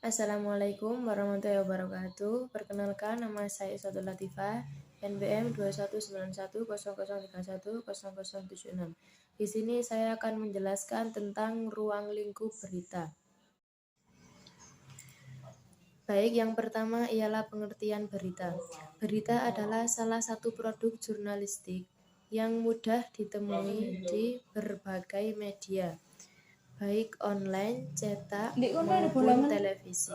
Assalamualaikum warahmatullahi wabarakatuh. Perkenalkan, nama saya Isatul Latifah, NBM 219103003100076. Di sini saya akan menjelaskan tentang ruang lingkup berita. Baik, yang pertama ialah pengertian berita. Berita adalah salah satu produk jurnalistik yang mudah ditemui di berbagai media, baik online, cetak, maupun televisi.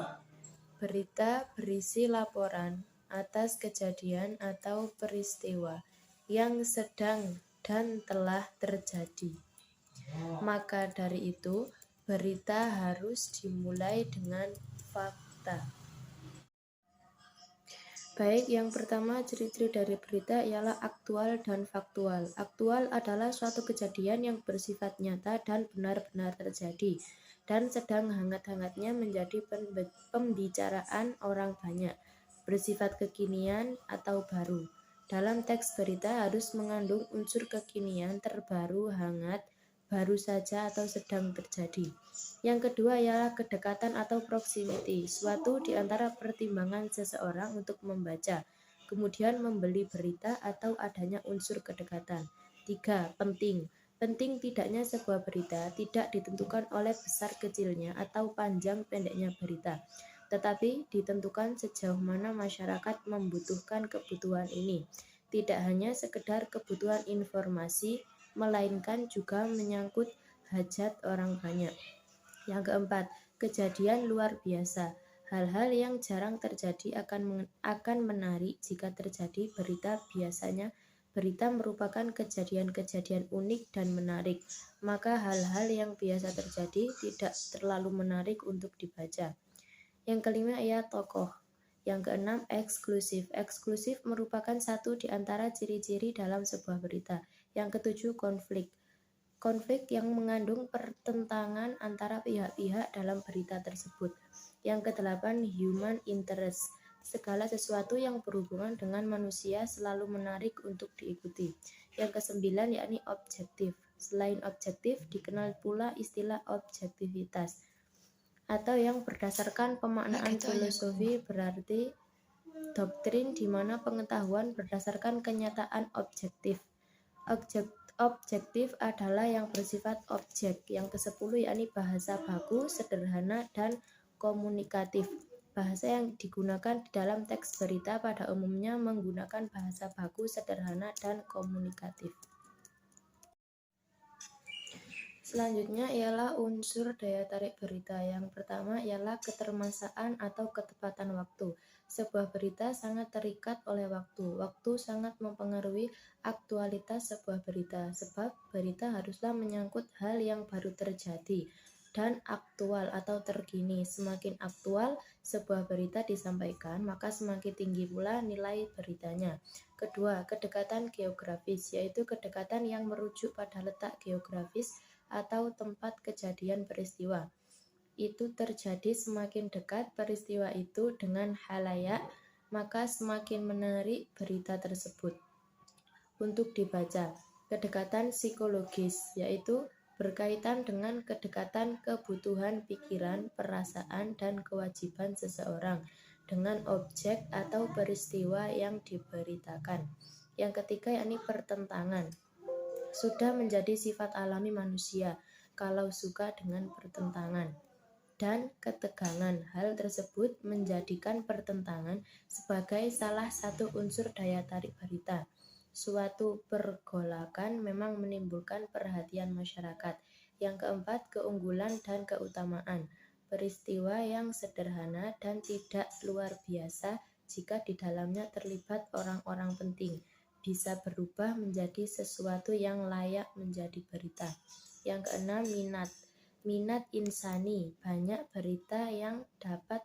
Berita berisi laporan atas kejadian atau peristiwa yang sedang dan telah terjadi. Maka dari itu, berita harus dimulai dengan fakta. Baik, yang pertama ciri-ciri dari berita ialah aktual dan faktual. Aktual adalah suatu kejadian yang bersifat nyata dan benar-benar terjadi dan sedang hangat-hangatnya menjadi pembicaraan orang banyak, bersifat kekinian atau baru. Dalam teks berita harus mengandung unsur kekinian, terbaru, hangat, baru saja atau sedang terjadi. Yang kedua ialah kedekatan atau proximity, suatu di antara pertimbangan seseorang untuk membaca, kemudian membeli berita atau adanya unsur kedekatan. 3. Penting. Penting tidaknya sebuah berita tidak ditentukan oleh besar kecilnya atau panjang pendeknya berita, tetapi ditentukan sejauh mana masyarakat membutuhkan kebutuhan ini. Tidak hanya sekedar kebutuhan informasi, melainkan juga menyangkut hajat orang banyak. Yang keempat, kejadian luar biasa. Hal-hal yang jarang terjadi akan menarik jika terjadi berita. Biasanya berita merupakan kejadian-kejadian unik dan menarik, maka hal-hal yang biasa terjadi tidak terlalu menarik untuk dibaca. Yang kelima ialah tokoh. Yang keenam, eksklusif. Eksklusif merupakan satu di antara ciri-ciri dalam sebuah berita. Yang ketujuh, konflik. Konflik yang mengandung pertentangan antara pihak-pihak dalam berita tersebut. Yang kedelapan, human interest. Segala sesuatu yang berhubungan dengan manusia selalu menarik untuk diikuti. Yang kesembilan, yakni objektif. Selain objektif, dikenal pula istilah objektivitas, atau yang berdasarkan pemaknaan filosofi berarti doktrin di mana pengetahuan berdasarkan kenyataan objektif. Objektif adalah yang bersifat objek. Yang ke-10 yakni bahasa baku, sederhana, dan komunikatif. Bahasa yang digunakan di dalam teks berita pada umumnya menggunakan bahasa baku, sederhana, dan komunikatif. Selanjutnya ialah unsur daya tarik berita. Yang pertama ialah ketermasaan atau ketepatan waktu. Sebuah berita sangat terikat oleh waktu. Waktu sangat mempengaruhi aktualitas sebuah berita, sebab berita haruslah menyangkut hal yang baru terjadi dan aktual atau terkini. Semakin aktual sebuah berita disampaikan, maka semakin tinggi pula nilai beritanya. Kedua, kedekatan geografis, yaitu kedekatan yang merujuk pada letak geografis atau tempat kejadian peristiwa. Itu terjadi semakin dekat peristiwa itu dengan halayak, maka semakin menarik berita tersebut untuk dibaca. Kedekatan psikologis, yaitu berkaitan dengan kedekatan kebutuhan pikiran, perasaan, dan kewajiban seseorang dengan objek atau peristiwa yang diberitakan. Yang ketiga yakni pertentangan. Sudah menjadi sifat alami manusia kalau suka dengan pertentangan dan ketegangan. Hal tersebut menjadikan pertentangan sebagai salah satu unsur daya tarik berita. Suatu pergolakan memang menimbulkan perhatian masyarakat. Yang keempat, keunggulan dan keutamaan. Peristiwa yang sederhana dan tidak luar biasa jika di dalamnya terlibat orang-orang penting bisa berubah menjadi sesuatu yang layak menjadi berita. Yang keenam, minat insani. Banyak berita yang dapat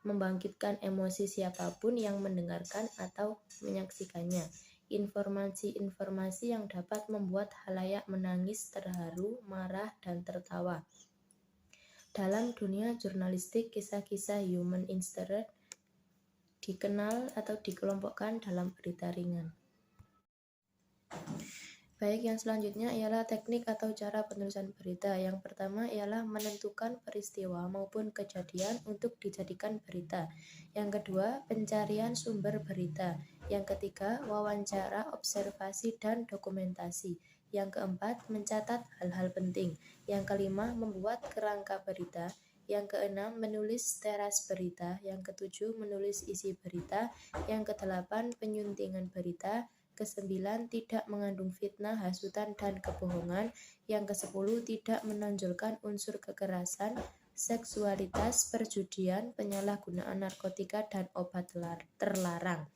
membangkitkan emosi siapapun yang mendengarkan atau menyaksikannya. Informasi-informasi yang dapat membuat halayak menangis, terharu, marah, dan tertawa. Dalam dunia jurnalistik, kisah-kisah human interest dikenal atau dikelompokkan dalam berita ringan. Baik, yang selanjutnya ialah teknik atau cara penulisan berita. Yang pertama ialah menentukan peristiwa maupun kejadian untuk dijadikan berita. Yang kedua, pencarian sumber berita. Yang ketiga, wawancara, observasi, dan dokumentasi. Yang keempat, mencatat hal-hal penting. Yang kelima, membuat kerangka berita. Yang keenam, menulis teras berita. Yang ketujuh, menulis isi berita. Yang kedelapan, penyuntingan berita. Kesembilan, tidak mengandung fitnah, hasutan, dan kebohongan. Yang kesepuluh, tidak menonjolkan unsur kekerasan, seksualitas, perjudian, penyalahgunaan narkotika, dan obat terlarang.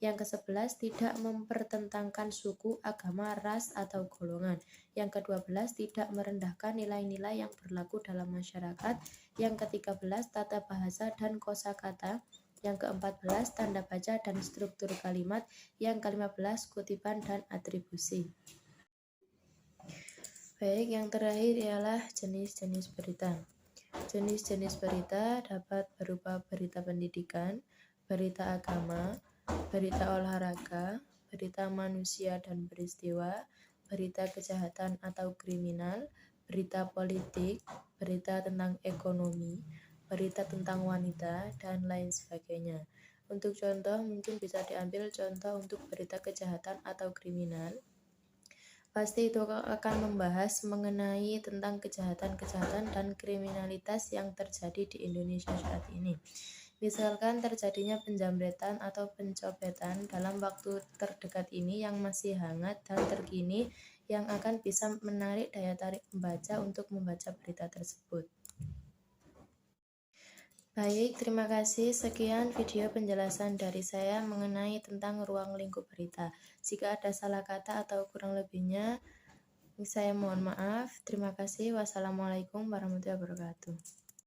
Yang ke-11, tidak mempertentangkan suku, agama, ras, atau golongan. Yang ke-12, tidak merendahkan nilai-nilai yang berlaku dalam masyarakat. Yang ke-13, tata bahasa dan kosakata. Yang ke-14, tanda baca dan struktur kalimat. Yang ke-15, kutipan dan atribusi. Baik, yang terakhir ialah jenis-jenis berita. Jenis-jenis berita dapat berupa berita pendidikan, berita agama, berita olahraga, berita manusia dan peristiwa, berita kejahatan atau kriminal, berita politik, berita tentang ekonomi, berita tentang wanita, dan lain sebagainya. Untuk contoh, mungkin bisa diambil contoh untuk berita kejahatan atau kriminal. Pasti itu akan membahas mengenai tentang kejahatan-kejahatan dan kriminalitas yang terjadi di Indonesia saat ini. Misalkan terjadinya penjamretan atau pencopetan dalam waktu terdekat ini yang masih hangat dan terkini yang akan bisa menarik daya tarik pembaca untuk membaca berita tersebut. Baik, terima kasih. Sekian video penjelasan dari saya mengenai tentang ruang lingkup berita. Jika ada salah kata atau kurang lebihnya, saya mohon maaf. Terima kasih. Wassalamualaikum warahmatullahi wabarakatuh.